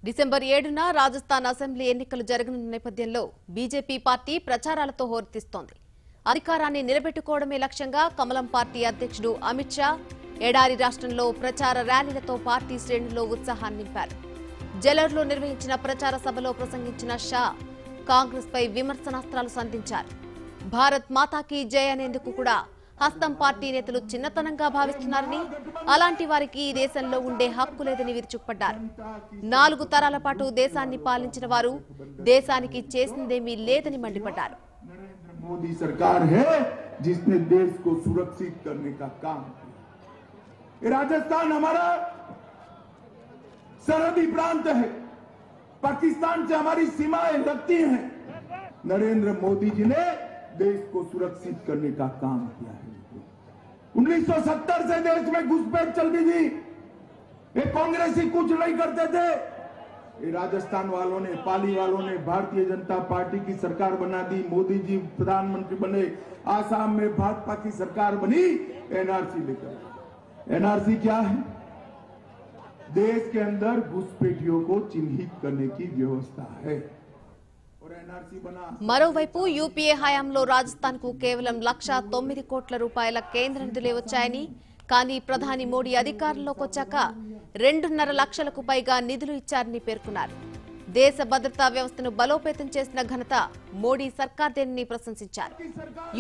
December 7న Rajasthan assembly ఎన్నికలు జరగనున్న నేపథ్యంలో బీజేపీ పార్టీ ప్రచారాలతో హోరెత్తిస్తోంది. అధికారాన్ని నిలబెట్టుకోవడమే లక్ష్యంగా కమలం పార్టీ అధ్యక్షుడు అమిత్ షా ఎడారి రాష్ట్రంలో ప్రచార ర్యాలీలతో పార్టీ శ్రేణుల్లో ఉత్సాహాన్ని నింపారు. జలర్లో నిర్వహించిన ప్రచార సభలో ప్రసంగించిన షా కాంగ్రెస్ పై విమర్శనాస్త్రాలు సంధించారు. భారత్ మాతాకి జై అనేందుకు కూడా హస్తం పార్టీ నేతలు చిన్నతనంగా భావిస్తున్నారని, అలాంటి వారికి ఈ దేశంలో ఉండే హక్కు లేదని విరుచుకుపడ్డారు. 4 తరాల పాటు దేశాన్ని పాలించిన వారు దేశానికి చేసిందేమీ లేదని మండిపడ్డారు. मोदी सरकार है जिसने देश को सुरक्षित करने का काम किया। ये राजस्थान हमारा सरहदी प्रांत है, पाकिस्तान से हमारी सीमाएं लगती हैं। नरेंद्र मोदी जी ने देश को सुरक्षित करने का काम किया है। 1970 से देश में घुसपैठ चलती थी, ये कांग्रेसी कुछ नहीं करते थे। ये राजस्थान वालों ने, पाली वालों ने भारतीय जनता पार्टी की सरकार बना दी। मोदी जी प्रधानमंत्री बने, आसाम में भाजपा की सरकार बनी, एनआरसी लेकर। एनआरसी क्या है? देश के अंदर घुसपैठियों को चिन्हित करने की व्यवस्था है। మరోవైపు యూపీఏ హయాంలో రాజస్థాన్ కు కేవలం 1,09 కోట్ల రూపాయల కేంద్ర నిధులే వచ్చాయని, కానీ ప్రధాని మోడీ అధికారంలోకి వచ్చాక 2.5 లక్షలకు పైగా నిధులు ఇచ్చారని పేర్కొన్నారు. దేశ భద్రతా వ్యవస్థను బలోపేతం చేసిన ఘనత మోడీ సర్కార్దేనని ప్రశంసించారు.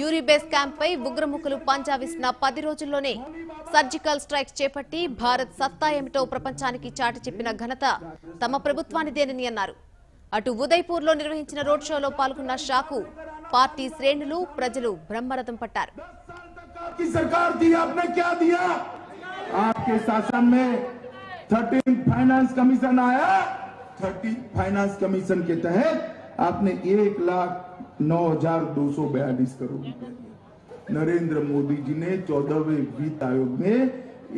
యూరి బేస్ క్యాంప్ పై ఉగ్రముఖులు పంజా విసిన 10 రోజుల్లోనే సర్జికల్ స్ట్రైక్స్ చేపట్టి భారత్ సత్తా ఏమిటో ప్రపంచానికి చాటి చెప్పిన ఘనత తమ ప్రభుత్వానిదేనని అన్నారు. అటు ఉదయ్పూర్ లో నిర్వహించిన రోడ్ షోలో పాల్గొన్న షాకు పార్టీ శ్రేణులు, ప్రజలు బ్రహ్మరథం పట్టారు. सरकार दी, आपने क्या दिया? आपके शासन में 13 फाइनेंस कमीशन आया। 30 फाइनेंस कमीशन के तहत आपने 1,09,242 करोड़ रुपए दिए। नरेंद्र मोदी जी ने 14वें वित्त आयोग में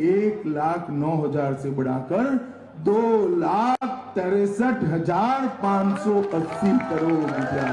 1,09,000 से बढ़ाकर 2,63,580 करोड़ रुपया